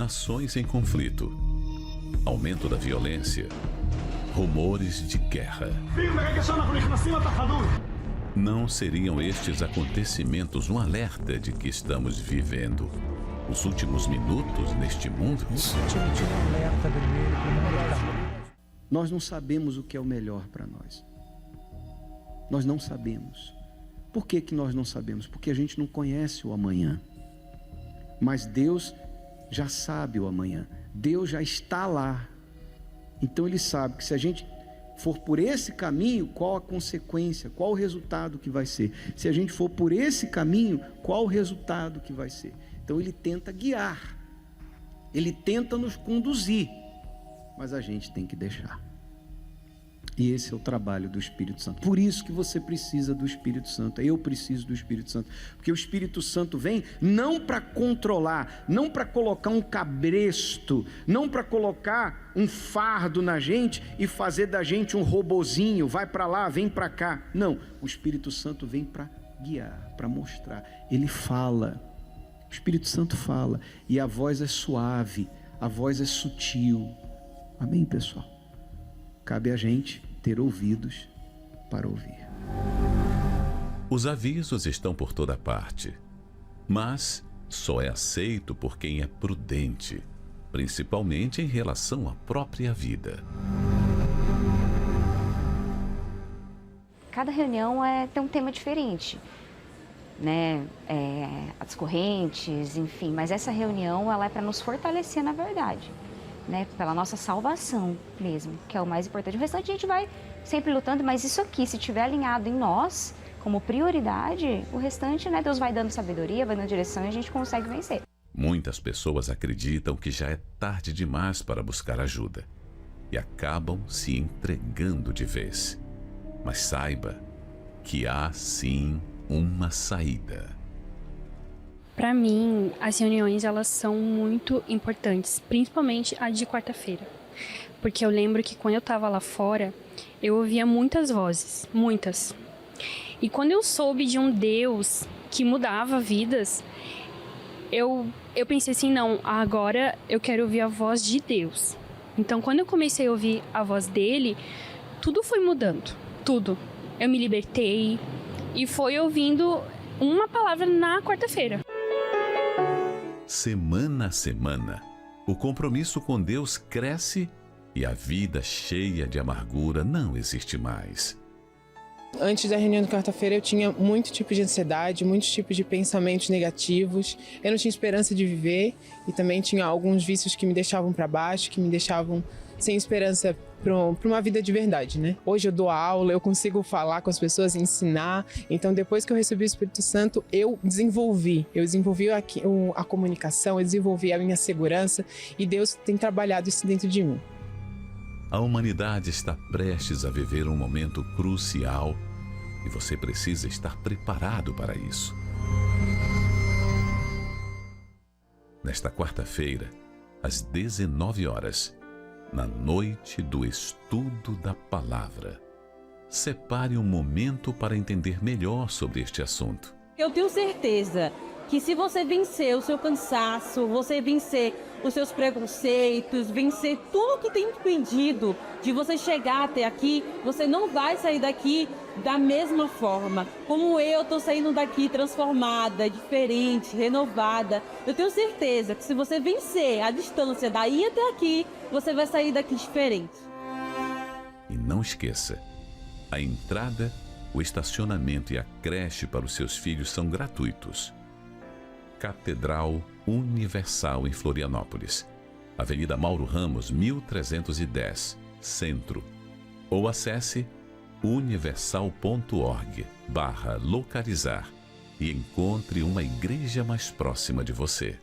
nações em conflito, aumento da violência, rumores de guerra. Não seriam estes acontecimentos um alerta de que estamos vivendo os últimos minutos neste mundo? Nós não sabemos o que é o melhor para nós. Nós não sabemos. Por que nós não sabemos? Porque a gente não conhece o amanhã. Mas Deus já sabe o amanhã. Deus já está lá. Então Ele sabe que se a gente for por esse caminho, qual a consequência, qual o resultado que vai ser. Se a gente for por esse caminho, qual o resultado que vai ser. Então Ele tenta guiar. Ele tenta nos conduzir. Mas a gente tem que deixar. E esse é o trabalho do Espírito Santo. Por isso que você precisa do Espírito Santo. Eu preciso do Espírito Santo. Porque o Espírito Santo vem não para controlar, não para colocar um cabresto, não para colocar um fardo na gente e fazer da gente um robozinho, vai para lá, vem para cá. Não, o Espírito Santo vem para guiar, para mostrar. Ele fala, o Espírito Santo fala, e a voz é suave, a voz é sutil. Amém, pessoal? Cabe a gente ter ouvidos para ouvir. Os avisos estão por toda parte, mas só é aceito por quem é prudente, principalmente em relação à própria vida. Cada reunião tem um tema diferente, né? As correntes, enfim, mas essa reunião ela é para nos fortalecer na verdade. Né, pela nossa salvação mesmo, que é o mais importante. O restante a gente vai sempre lutando, mas isso aqui, se estiver alinhado em nós, como prioridade, o restante, né, Deus vai dando sabedoria, vai dando direção e a gente consegue vencer. Muitas pessoas acreditam que já é tarde demais para buscar ajuda e acabam se entregando de vez. Mas saiba que há sim uma saída. Para mim, as reuniões elas são muito importantes, principalmente a de quarta-feira. Porque eu lembro que quando eu estava lá fora, eu ouvia muitas vozes, muitas. E quando eu soube de um Deus que mudava vidas, eu pensei assim, não, agora eu quero ouvir a voz de Deus. Então, quando eu comecei a ouvir a voz dele, tudo foi mudando, tudo. Eu me libertei e foi ouvindo uma palavra na quarta-feira. Semana a semana, o compromisso com Deus cresce e a vida cheia de amargura não existe mais. Antes da reunião de quarta-feira eu tinha muito tipo de ansiedade, muitos tipos de pensamentos negativos. Eu não tinha esperança de viver e também tinha alguns vícios que me deixavam para baixo, que me deixavam sem esperança para uma vida de verdade, né? Hoje eu dou aula, eu consigo falar com as pessoas, ensinar. Então depois que eu recebi o Espírito Santo, eu desenvolvi a comunicação, eu desenvolvi a minha segurança e Deus tem trabalhado isso dentro de mim. A humanidade está prestes a viver um momento crucial e você precisa estar preparado para isso. Nesta quarta-feira, às 19 horas, na noite do estudo da palavra, separe um momento para entender melhor sobre este assunto. Eu tenho certeza que se você vencer o seu cansaço, você vencer os seus preconceitos, vencer tudo que tem impedido de você chegar até aqui, você não vai sair daqui da mesma forma. Como eu estou saindo daqui transformada, diferente, renovada. Eu tenho certeza que se você vencer a distância daí até aqui, você vai sair daqui diferente. E não esqueça, a entrada, o estacionamento e a creche para os seus filhos são gratuitos. Catedral Universal em Florianópolis, Avenida Mauro Ramos, 1310, Centro. Ou acesse universal.org/localizar e encontre uma igreja mais próxima de você.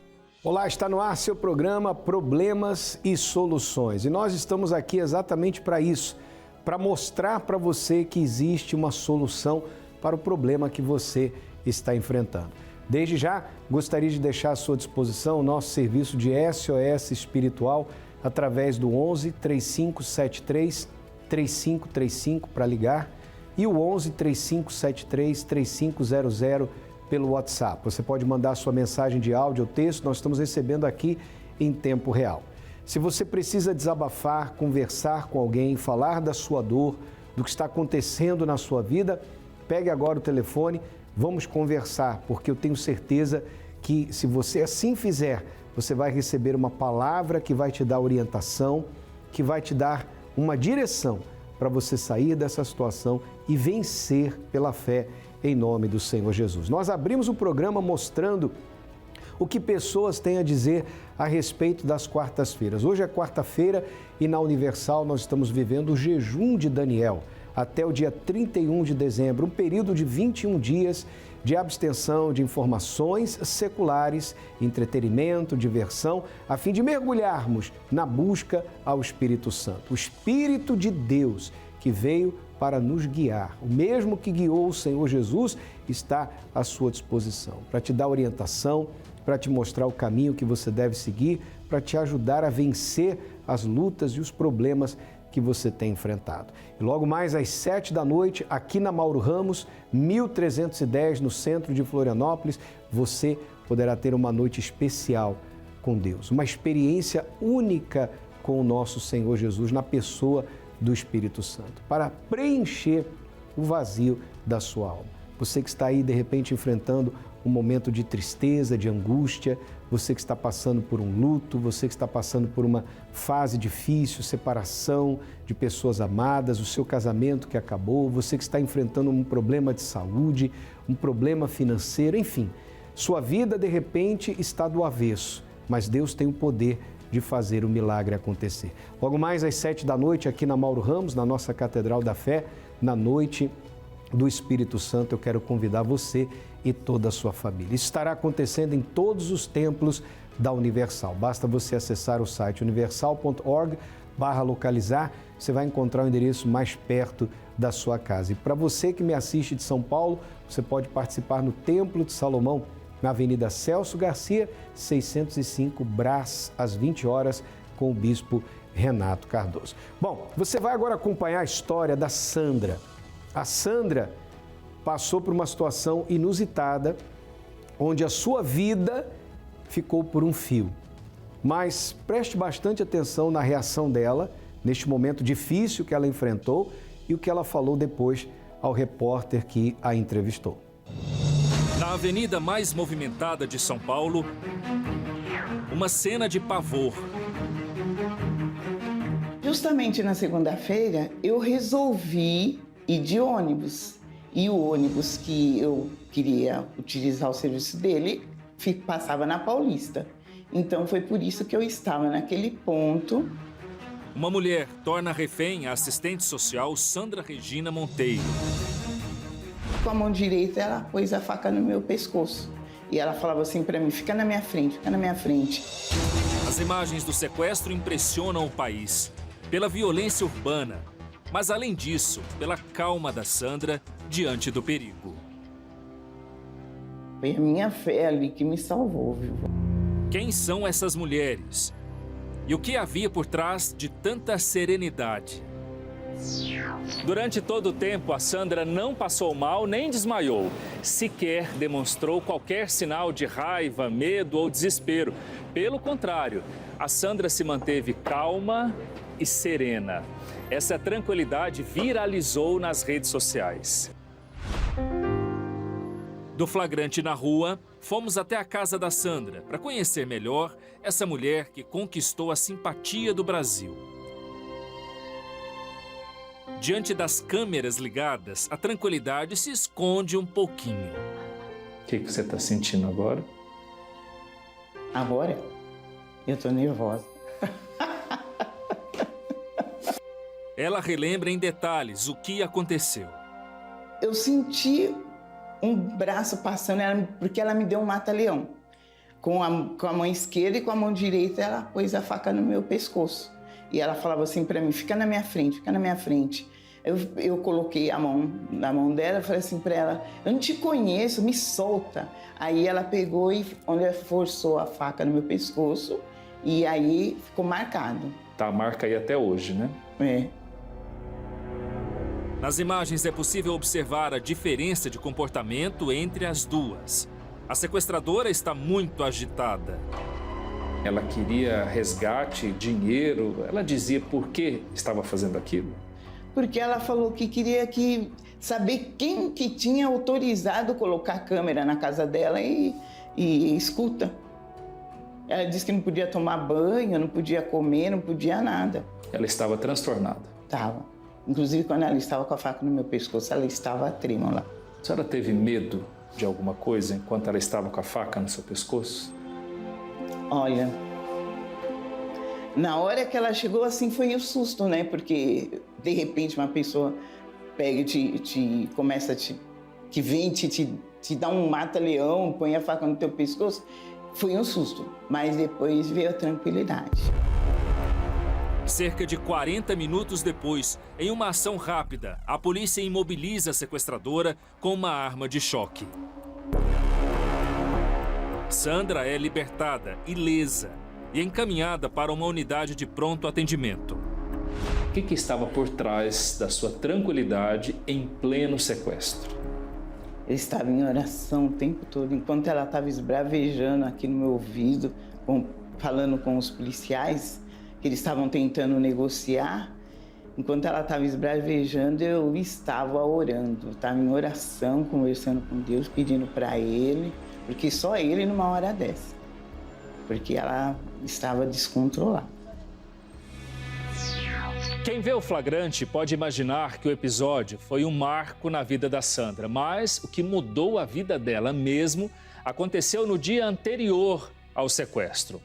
Olá, está no ar seu programa Problemas e Soluções. E nós estamos aqui exatamente para isso, para mostrar para você que existe uma solução para o problema que você está enfrentando. Desde já, gostaria de deixar à sua disposição o nosso serviço de SOS Espiritual através do 11 3573 3535 para ligar e o 11 3573 3500 pelo WhatsApp. Você pode mandar sua mensagem de áudio ou texto, nós estamos recebendo aqui em tempo real. Se você precisa desabafar, conversar com alguém, falar da sua dor, do que está acontecendo na sua vida, pegue agora o telefone, vamos conversar, porque eu tenho certeza que se você assim fizer, você vai receber uma palavra que vai te dar orientação, que vai te dar uma direção para você sair dessa situação e vencer pela fé em nome do Senhor Jesus. Nós abrimos o programa mostrando o que pessoas têm a dizer a respeito das quartas-feiras. Hoje é quarta-feira e na Universal nós estamos vivendo o jejum de Daniel até o dia 31 de dezembro, um período de 21 dias de abstenção de informações seculares, entretenimento, diversão, a fim de mergulharmos na busca ao Espírito Santo. O Espírito de Deus que veio para nos guiar, o mesmo que guiou o Senhor Jesus, está à sua disposição, para te dar orientação, para te mostrar o caminho que você deve seguir, para te ajudar a vencer as lutas e os problemas que você tem enfrentado. E logo mais às 7 da noite, aqui na Mauro Ramos, 1310, no centro de Florianópolis, você poderá ter uma noite especial com Deus, uma experiência única com o nosso Senhor Jesus na pessoa do Espírito Santo, para preencher o vazio da sua alma. Você que está aí, de repente, enfrentando um momento de tristeza, de angústia, você que está passando por um luto, você que está passando por uma fase difícil, separação de pessoas amadas, o seu casamento que acabou, você que está enfrentando um problema de saúde, um problema financeiro, enfim, sua vida, de repente, está do avesso, mas Deus tem o poder de fazer o milagre acontecer. Logo mais às 7 da noite, aqui na Mauro Ramos, na nossa Catedral da Fé, na noite do Espírito Santo, eu quero convidar você e toda a sua família. Isso estará acontecendo em todos os templos da Universal. Basta você acessar o site universal.org/localizar, você vai encontrar o endereço mais perto da sua casa. E para você que me assiste de São Paulo, você pode participar no Templo de Salomão, na Avenida Celso Garcia, 605 Brás, às 20 horas, com o Bispo Renato Cardoso. Bom, você vai agora acompanhar a história da Sandra. A Sandra passou por uma situação inusitada, onde a sua vida ficou por um fio. Mas preste bastante atenção na reação dela, neste momento difícil que ela enfrentou e o que ela falou depois ao repórter que a entrevistou. Na avenida mais movimentada de São Paulo, uma cena de pavor. Justamente na segunda-feira, eu resolvi ir de ônibus. E o ônibus que eu queria utilizar o serviço dele passava na Paulista. Então foi por isso que eu estava naquele ponto. Uma mulher torna refém a assistente social Sandra Regina Monteiro. Com a mão direita, ela pôs a faca no meu pescoço. E ela falava assim para mim, fica na minha frente, fica na minha frente. As imagens do sequestro impressionam o país pela violência urbana, mas além disso, pela calma da Sandra diante do perigo. Foi a minha fé ali que me salvou, viu? Quem são essas mulheres? E o que havia por trás de tanta serenidade? Durante todo o tempo, a Sandra não passou mal nem desmaiou. Sequer demonstrou qualquer sinal de raiva, medo ou desespero. Pelo contrário, a Sandra se manteve calma e serena. Essa tranquilidade viralizou nas redes sociais. Do flagrante na rua, fomos até a casa da Sandra para conhecer melhor essa mulher que conquistou a simpatia do Brasil. Diante das câmeras ligadas, a tranquilidade se esconde um pouquinho. O que você está sentindo agora? Agora? Eu tô nervosa. Ela relembra em detalhes o que aconteceu. Eu senti um braço passando, porque ela me deu um mata-leão. Com a mão esquerda e com a mão direita, ela pôs a faca no meu pescoço. E ela falava assim para mim, fica na minha frente, fica na minha frente. Eu coloquei a mão na mão dela e falei assim para ela, eu não te conheço, me solta. Aí ela pegou e onde ela forçou a faca no meu pescoço e aí ficou marcado. Tá a marca aí até hoje, né? É. Nas imagens é possível observar a diferença de comportamento entre as duas. A sequestradora está muito agitada. Ela queria resgate, dinheiro. Ela dizia por que estava fazendo aquilo? Porque ela falou que queria saber quem que tinha autorizado colocar câmera na casa dela e escuta. Ela disse que não podia tomar banho, não podia comer, não podia nada. Ela estava transtornada. Estava. Inclusive, quando ela estava com a faca no meu pescoço, ela estava trêmula. A senhora teve medo de alguma coisa enquanto ela estava com a faca no seu pescoço? Olha, na hora que ela chegou, assim, foi um susto, né? Porque, de repente, uma pessoa pega e que vem te dá um mata-leão, põe a faca no teu pescoço. Foi um susto, mas depois veio a tranquilidade. Cerca de 40 minutos depois, em uma ação rápida, a polícia imobiliza a sequestradora com uma arma de choque. Sandra é libertada, ilesa, e encaminhada para uma unidade de pronto atendimento. O que estava por trás da sua tranquilidade em pleno sequestro? Eu estava em oração o tempo todo, enquanto ela estava esbravejando aqui no meu ouvido, falando com os policiais, que eles estavam tentando negociar. Enquanto ela estava esbravejando, eu estava orando, estava em oração, conversando com Deus, pedindo para Ele, porque só Ele numa hora dessa, porque ela estava descontrolada. Quem vê o flagrante pode imaginar que o episódio foi um marco na vida da Sandra, mas o que mudou a vida dela mesmo aconteceu no dia anterior ao sequestro.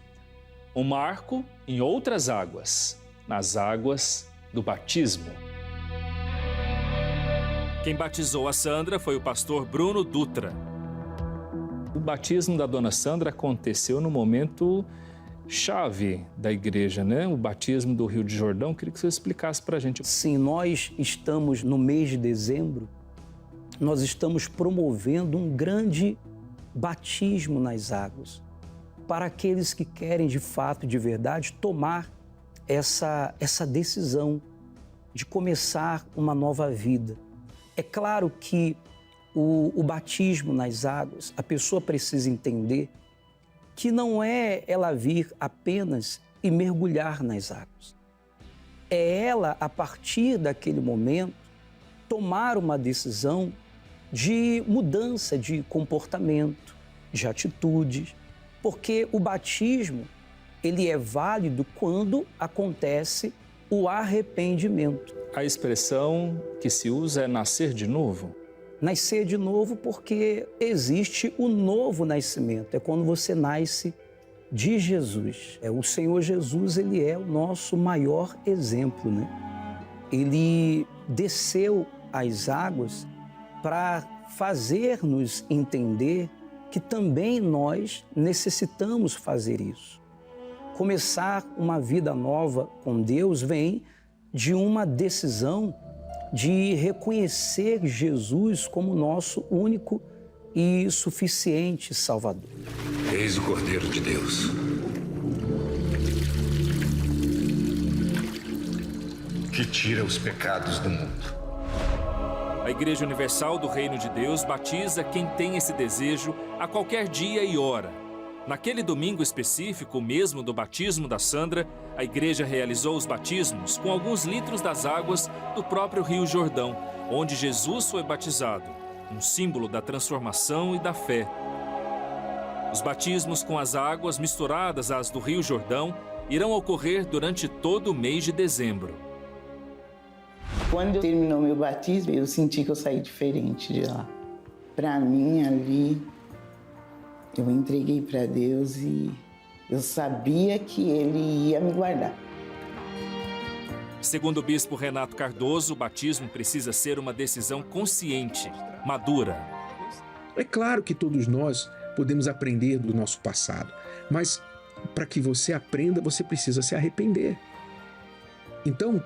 Um marco em outras águas, nas águas do batismo. Quem batizou a Sandra foi o pastor Bruno Dutra. O batismo da dona Sandra aconteceu no momento chave da igreja, né? O batismo do Rio de Jordão. Queria que você explicasse para a gente. Sim, nós estamos no mês de dezembro, nós estamos promovendo um grande batismo nas águas para aqueles que querem de fato, de verdade, tomar essa decisão de começar uma nova vida. É claro que o batismo nas águas, a pessoa precisa entender que não é ela vir apenas e mergulhar nas águas. É ela, a partir daquele momento, tomar uma decisão de mudança de comportamento, de atitudes, porque o batismo, ele é válido quando acontece o arrependimento. A expressão que se usa é nascer de novo? Nascer de novo porque existe o novo nascimento, é quando você nasce de Jesus. O Senhor Jesus, ele é o nosso maior exemplo, né? Ele desceu às águas para fazer-nos entender que também nós necessitamos fazer isso. Começar uma vida nova com Deus vem de uma decisão de reconhecer Jesus como nosso único e suficiente Salvador. Eis o Cordeiro de Deus. Que tira os pecados do mundo. A Igreja Universal do Reino de Deus batiza quem tem esse desejo a qualquer dia e hora. Naquele domingo específico, mesmo do batismo da Sandra, a igreja realizou os batismos com alguns litros das águas do próprio Rio Jordão, onde Jesus foi batizado, um símbolo da transformação e da fé. Os batismos com as águas misturadas às do Rio Jordão irão ocorrer durante todo o mês de dezembro. Quando terminou meu batismo, eu senti que eu saí diferente de lá. Para mim, ali, eu entreguei para Deus e eu sabia que Ele ia me guardar. Segundo o bispo Renato Cardoso, o batismo precisa ser uma decisão consciente, madura. É claro que todos nós podemos aprender do nosso passado, mas para que você aprenda, você precisa se arrepender. Então,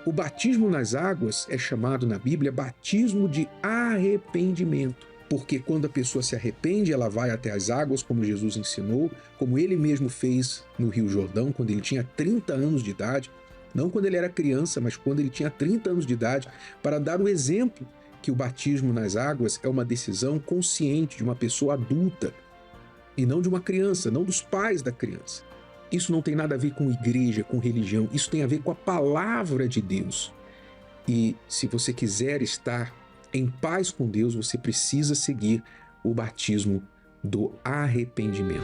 o batismo nas águas é chamado na Bíblia batismo de arrependimento, porque quando a pessoa se arrepende, ela vai até as águas, como Jesus ensinou, como ele mesmo fez no Rio Jordão, quando ele tinha 30 anos de idade, não quando ele era criança, mas quando ele tinha 30 anos de idade, para dar o exemplo que o batismo nas águas é uma decisão consciente de uma pessoa adulta, e não de uma criança, não dos pais da criança. Isso não tem nada a ver com igreja, com religião. Isso tem a ver com a palavra de Deus. E se você quiser estar em paz com Deus, você precisa seguir o batismo do arrependimento.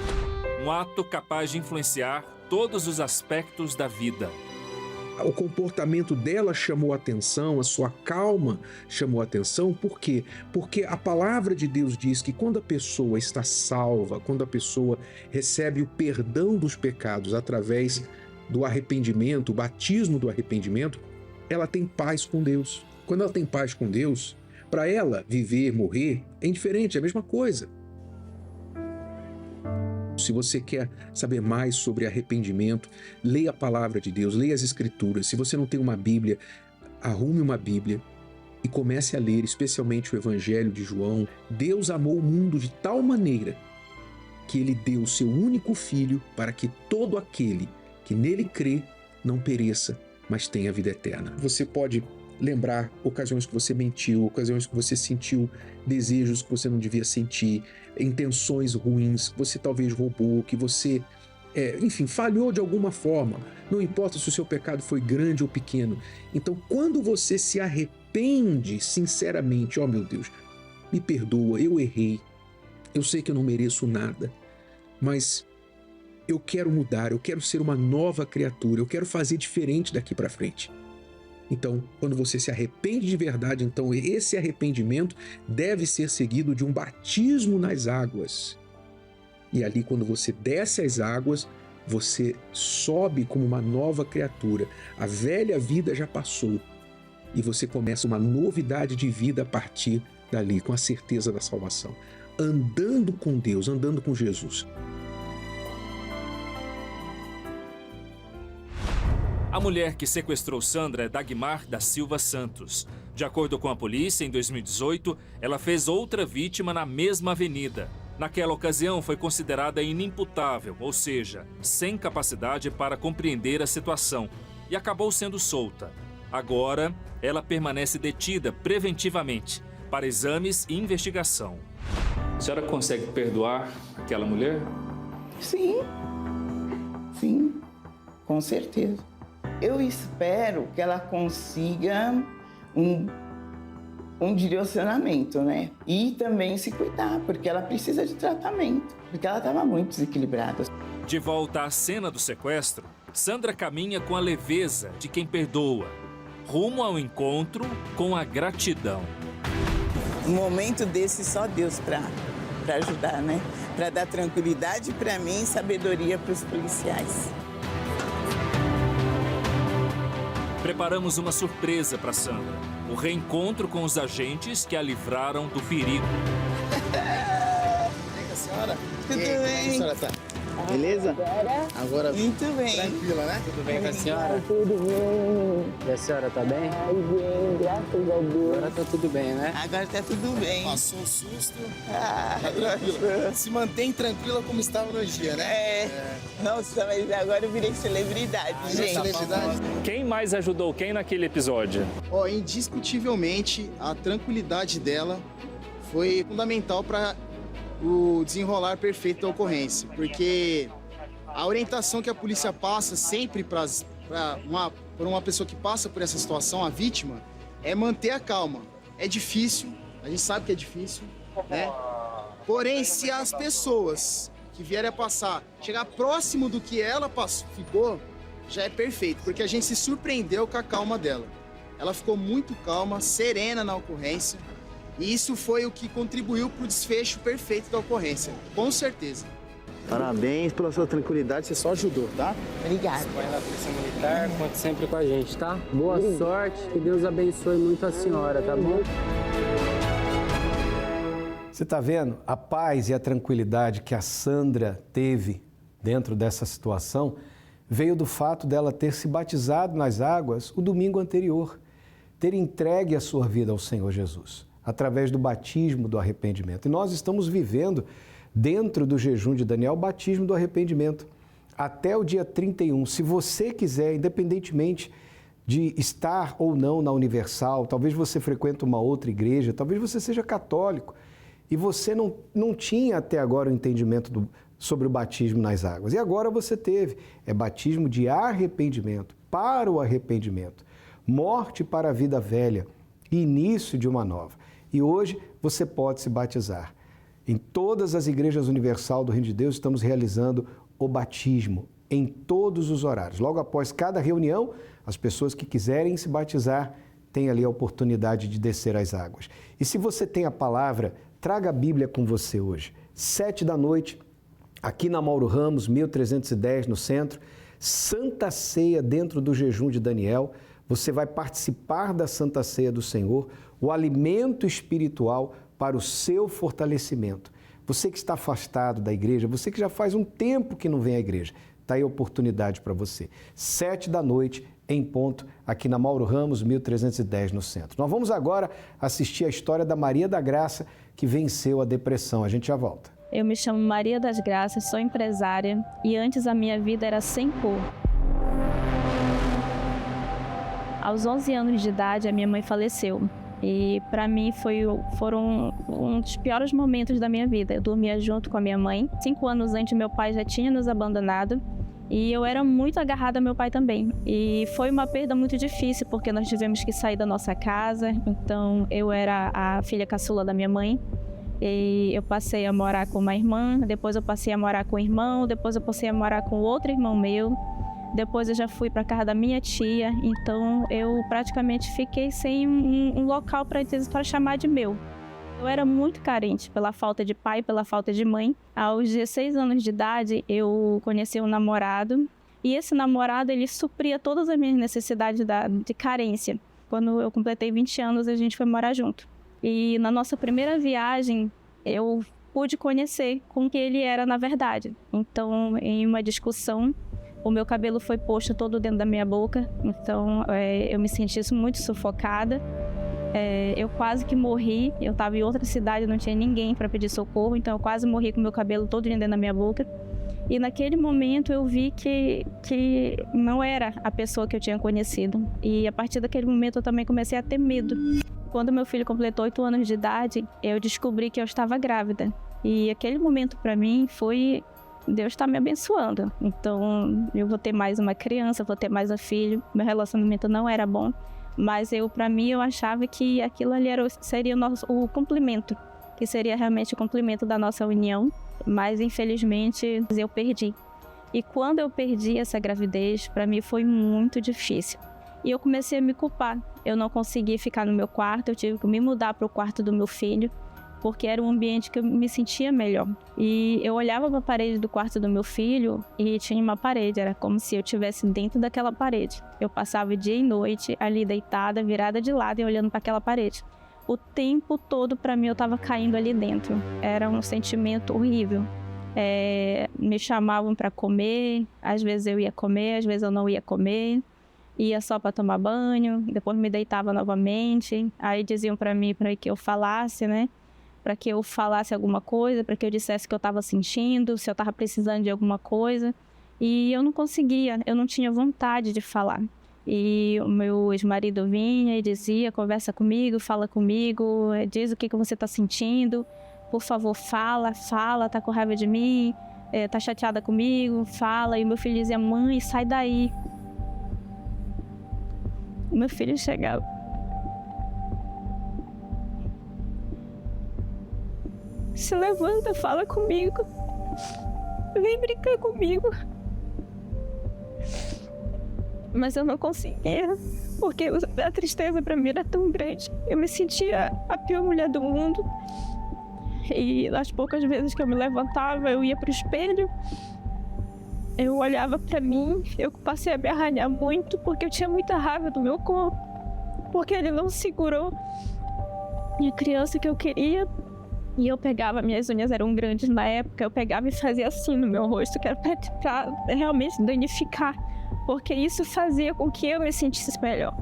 Um ato capaz de influenciar todos os aspectos da vida. O comportamento dela chamou a atenção, a sua calma chamou a atenção. Por quê? Porque a palavra de Deus diz que quando a pessoa está salva, quando a pessoa recebe o perdão dos pecados através do arrependimento, o batismo do arrependimento, ela tem paz com Deus. Quando ela tem paz com Deus, para ela viver, morrer, é indiferente, é a mesma coisa. Se você quer saber mais sobre arrependimento, leia a palavra de Deus, leia as Escrituras. Se você não tem uma Bíblia, arrume uma Bíblia e comece a ler, especialmente o Evangelho de João. Deus amou o mundo de tal maneira que Ele deu o seu único Filho para que todo aquele que nele crê não pereça, mas tenha vida eterna. Você pode lembrar ocasiões que você mentiu, ocasiões que você sentiu desejos que você não devia sentir, intenções ruins, que você talvez roubou, que você, enfim, falhou de alguma forma. Não importa se o seu pecado foi grande ou pequeno. Então, quando você se arrepende sinceramente, ó meu Deus, me perdoa, eu errei, eu sei que eu não mereço nada, mas eu quero mudar, eu quero ser uma nova criatura, eu quero fazer diferente daqui para frente. Então, quando você se arrepende de verdade, então esse arrependimento deve ser seguido de um batismo nas águas. E ali, quando você desce as águas, você sobe como uma nova criatura. A velha vida já passou e você começa uma novidade de vida a partir dali, com a certeza da salvação. Andando com Deus, andando com Jesus. A mulher que sequestrou Sandra é Dagmar da Silva Santos. De acordo com a polícia, em 2018, ela fez outra vítima na mesma avenida. Naquela ocasião, foi considerada inimputável, ou seja, sem capacidade para compreender a situação, e acabou sendo solta. Agora, ela permanece detida preventivamente para exames e investigação. A senhora consegue perdoar aquela mulher? Sim, com certeza. Eu espero que ela consiga um direcionamento, né? E também se cuidar, porque ela precisa de tratamento, porque ela estava muito desequilibrada. De volta à cena do sequestro, Sandra caminha com a leveza de quem perdoa, rumo ao encontro com a gratidão. Um momento desse só Deus para ajudar, né? Para dar tranquilidade para mim e sabedoria para os policiais. Preparamos uma surpresa para Sandra. O reencontro com os agentes que a livraram do perigo. Vem com a senhora? Tudo bem. Como a senhora tá? Beleza? Agora muito bem. Tranquila, né? Tudo bem com a senhora? Tudo bem. E a senhora tá bem? Ai, bem, graças a Deus. Agora tá tudo bem, né? Agora tá tudo bem. Passou um susto. Tá tranquila. Se mantém tranquila como estava no dia, né? Nossa, mas agora eu virei celebridade, gente. Celebridade? Quem mais ajudou quem naquele episódio? Ó, indiscutivelmente, a tranquilidade dela foi fundamental para o desenrolar perfeito da ocorrência, porque a orientação que a polícia passa sempre para uma pessoa que passa por essa situação, a vítima, é manter a calma. É difícil, a gente sabe que é difícil, né? Porém, se as pessoas que vierem a passar chegar próximo do que ela ficou, já é perfeito, porque a gente se surpreendeu com a calma dela. Ela ficou muito calma, serena na ocorrência, e isso foi o que contribuiu para o desfecho perfeito da ocorrência, com certeza. Parabéns pela sua tranquilidade, você só ajudou, tá? Obrigada. Vai na Polícia Militar, conte sempre com a gente, tá? Boa sorte, que Deus abençoe muito a senhora, tá bom? Você está vendo a paz e a tranquilidade que a Sandra teve dentro dessa situação veio do fato dela ter se batizado nas águas o domingo anterior, ter entregue a sua vida ao Senhor Jesus, através do batismo do arrependimento. E nós estamos vivendo, dentro do jejum de Daniel, o batismo do arrependimento, até o dia 31. Se você quiser, independentemente de estar ou não na Universal, talvez você frequente uma outra igreja, talvez você seja católico, e você não tinha até agora o entendimento sobre o batismo nas águas. E agora você teve, é batismo de arrependimento, para o arrependimento, morte para a vida velha e início de uma nova. E hoje você pode se batizar. Em todas as igrejas universal do Reino de Deus estamos realizando o batismo em todos os horários. Logo após cada reunião, as pessoas que quiserem se batizar têm ali a oportunidade de descer às águas. E se você tem a palavra, traga a Bíblia com você hoje. 19h, aqui na Mauro Ramos, 1310, no centro, Santa Ceia dentro do jejum de Daniel. Você vai participar da Santa Ceia do Senhor, o alimento espiritual para o seu fortalecimento. Você que está afastado da igreja, você que já faz um tempo que não vem à igreja, está aí a oportunidade para você. 19h, em ponto, aqui na Mauro Ramos, 1310, no centro. Nós vamos agora assistir a história da Maria da Graça, que venceu a depressão. A gente já volta. Eu me chamo Maria das Graças, sou empresária e antes a minha vida era sem cor. Aos 11 anos de idade, a minha mãe faleceu. E para mim foram um dos piores momentos da minha vida. Eu dormia junto com a minha mãe. 5 anos antes, meu pai já tinha nos abandonado. E eu era muito agarrada ao meu pai também. E foi uma perda muito difícil, porque nós tivemos que sair da nossa casa. Então, eu era a filha caçula da minha mãe. E eu passei a morar com uma irmã, depois eu passei a morar com um irmão, depois eu passei a morar com outro irmão meu. Depois eu já fui para casa da minha tia, então eu praticamente fiquei sem um local para chamar de meu. Eu era muito carente pela falta de pai, pela falta de mãe. Aos 16 anos de idade, eu conheci um namorado e esse namorado ele supria todas as minhas necessidades de carência. Quando eu completei 20 anos, a gente foi morar junto. E na nossa primeira viagem, eu pude conhecer com que ele era na verdade. Então, em uma discussão, o meu cabelo foi posto todo dentro da minha boca, então eu me senti muito sufocada. Eu quase que morri, eu estava em outra cidade, não tinha ninguém para pedir socorro, então eu quase morri com o meu cabelo todo dentro da minha boca. E naquele momento eu vi que não era a pessoa que eu tinha conhecido. E a partir daquele momento eu também comecei a ter medo. Quando meu filho completou 8 anos de idade, eu descobri que eu estava grávida. E aquele momento para mim foi... Deus está me abençoando, então eu vou ter mais uma criança, vou ter mais um filho. Meu relacionamento não era bom, mas para mim, eu achava que aquilo ali seria o complemento, que seria realmente o complemento da nossa união, mas infelizmente eu perdi. E quando eu perdi essa gravidez, para mim foi muito difícil. E eu comecei a me culpar, eu não consegui ficar no meu quarto, eu tive que me mudar para o quarto do meu filho, porque era um ambiente que eu me sentia melhor. E eu olhava para a parede do quarto do meu filho e tinha uma parede, era como se eu estivesse dentro daquela parede. Eu passava dia e noite ali deitada, virada de lado e olhando para aquela parede. O tempo todo, para mim, eu estava caindo ali dentro. Era um sentimento horrível. Me chamavam para comer, às vezes eu ia comer, às vezes eu não ia comer. Ia só para tomar banho, depois me deitava novamente. Aí diziam para mim para que eu falasse, né? Para que eu falasse alguma coisa, para que eu dissesse o que eu estava sentindo, se eu estava precisando de alguma coisa. E eu não conseguia, eu não tinha vontade de falar. E o meu ex-marido vinha e dizia, conversa comigo, fala comigo, diz o que você está sentindo, por favor, fala, tá com raiva de mim, tá chateada comigo, fala. E meu filho dizia, mãe, sai daí. Meu filho chegava. Se levanta, fala comigo. Vem brincar comigo. Mas eu não conseguia, porque a tristeza para mim era tão grande. Eu me sentia a pior mulher do mundo. E as poucas vezes que eu me levantava, eu ia pro espelho. Eu olhava para mim, eu passei a me arranhar muito, porque eu tinha muita raiva do meu corpo. Porque ele não segurou a criança que eu queria. E eu pegava, minhas unhas eram grandes na época, eu pegava e fazia assim no meu rosto, que era pra realmente danificar, porque isso fazia com que eu me sentisse melhor.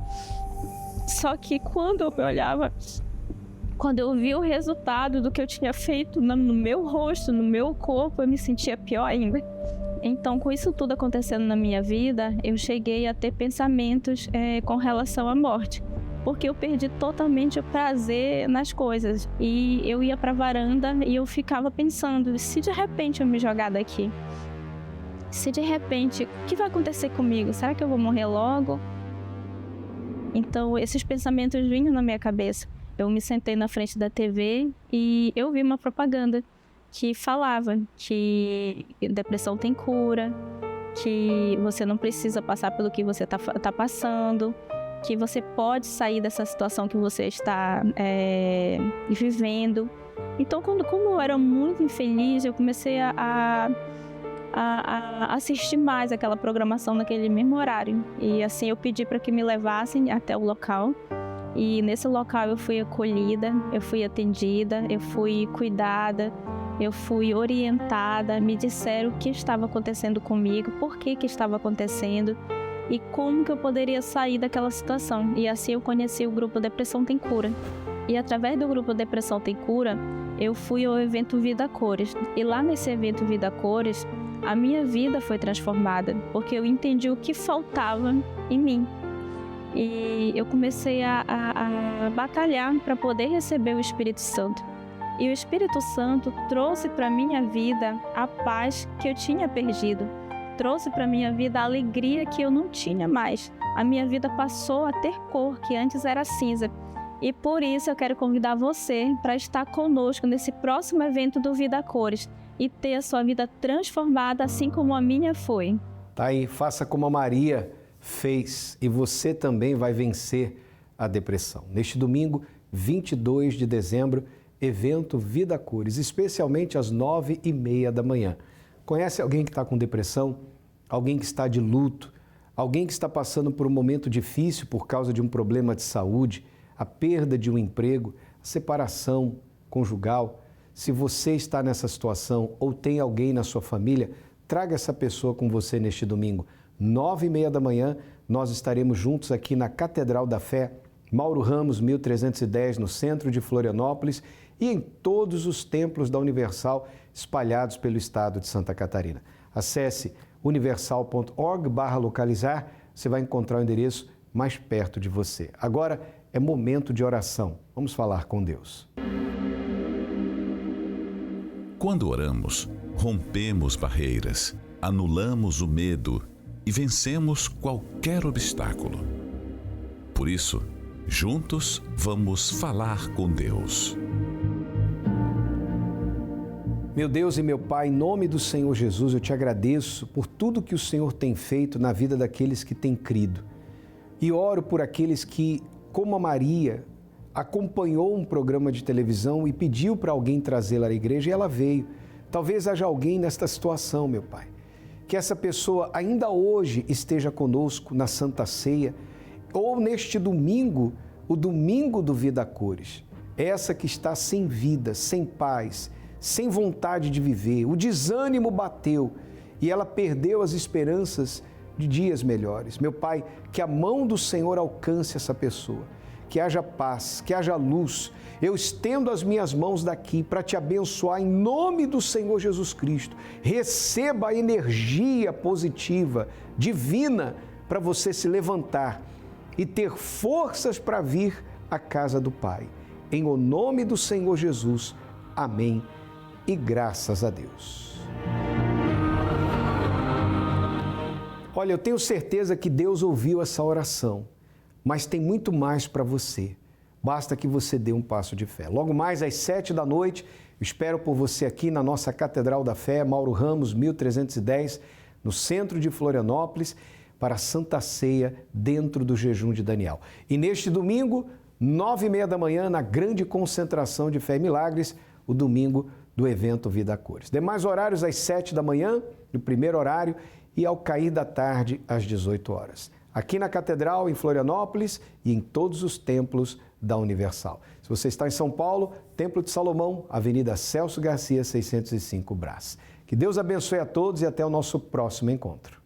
Só que quando eu me olhava, quando eu vi o resultado do que eu tinha feito no meu rosto, no meu corpo, eu me sentia pior ainda. Então, com isso tudo acontecendo na minha vida, eu cheguei a ter pensamentos com relação à morte. porque eu perdi totalmente o prazer nas coisas. E eu ia para a varanda e eu ficava pensando, se de repente eu me jogar daqui? Se de repente, o que vai acontecer comigo? Será que eu vou morrer logo? Então, esses pensamentos vinham na minha cabeça. Eu me sentei na frente da TV e eu vi uma propaganda que falava que depressão tem cura, que você não precisa passar pelo que você está passando, que você pode sair dessa situação que você está vivendo. Então, como eu era muito infeliz, eu comecei a assistir mais aquela programação naquele mesmo horário. E assim, eu pedi para que me levassem até o local. E nesse local eu fui acolhida, eu fui atendida, eu fui cuidada, eu fui orientada, me disseram o que estava acontecendo comigo, por que estava acontecendo e como que eu poderia sair daquela situação. E assim eu conheci o grupo Depressão Tem Cura. E através do grupo Depressão Tem Cura, eu fui ao evento Vida Cores. E lá nesse evento Vida Cores, a minha vida foi transformada, porque eu entendi o que faltava em mim. E eu comecei a batalhar para poder receber o Espírito Santo. E o Espírito Santo trouxe para a minha vida a paz que eu tinha perdido. Trouxe para a minha vida a alegria que eu não tinha mais. A minha vida passou a ter cor, que antes era cinza. E por isso eu quero convidar você para estar conosco nesse próximo evento do Vida Cores e ter a sua vida transformada assim como a minha foi. Tá aí, faça como a Maria fez e você também vai vencer a depressão. Neste domingo, 22 de dezembro, evento Vida Cores, especialmente às 9h30 da manhã. Conhece alguém que está com depressão? Alguém que está de luto? Alguém que está passando por um momento difícil por causa de um problema de saúde, a perda de um emprego, a separação conjugal? Se você está nessa situação ou tem alguém na sua família, traga essa pessoa com você neste domingo. 9h30 da manhã, nós estaremos juntos aqui na Catedral da Fé, Mauro Ramos, 1310, no centro de Florianópolis, e em todos os templos da Universal espalhados pelo estado de Santa Catarina. Acesse universal.org/localizar, você vai encontrar o endereço mais perto de você. Agora é momento de oração. Vamos falar com Deus. Quando oramos, rompemos barreiras, anulamos o medo e vencemos qualquer obstáculo. Por isso, juntos vamos falar com Deus. Meu Deus e meu Pai, em nome do Senhor Jesus, eu te agradeço por tudo que o Senhor tem feito na vida daqueles que têm crido. E oro por aqueles que, como a Maria, acompanhou um programa de televisão e pediu para alguém trazê-la à igreja e ela veio. Talvez haja alguém nesta situação, meu Pai. Que essa pessoa ainda hoje esteja conosco na Santa Ceia ou neste domingo, o domingo do Vida Cores. Essa que está sem vida, sem paz, sem vontade de viver, o desânimo bateu e ela perdeu as esperanças de dias melhores. Meu Pai, que a mão do Senhor alcance essa pessoa, que haja paz, que haja luz. Eu estendo as minhas mãos daqui para te abençoar em nome do Senhor Jesus Cristo. Receba a energia positiva, divina, para você se levantar e ter forças para vir à casa do Pai. Em o nome do Senhor Jesus. Amém. E graças a Deus. Olha, eu tenho certeza que Deus ouviu essa oração, mas tem muito mais para você. Basta que você dê um passo de fé. Logo mais às 7 da noite, espero por você aqui na nossa Catedral da Fé, Mauro Ramos, 1310, no centro de Florianópolis, para a Santa Ceia dentro do jejum de Daniel. E neste domingo, 9h30 da manhã, na grande concentração de Fé e Milagres, o domingo do evento Vida Cores. Demais horários às 7 da manhã, no primeiro horário, e ao cair da tarde, às 18 horas. Aqui na Catedral, em Florianópolis e em todos os templos da Universal. Se você está em São Paulo, Templo de Salomão, Avenida Celso Garcia, 605 Brás. Que Deus abençoe a todos e até o nosso próximo encontro.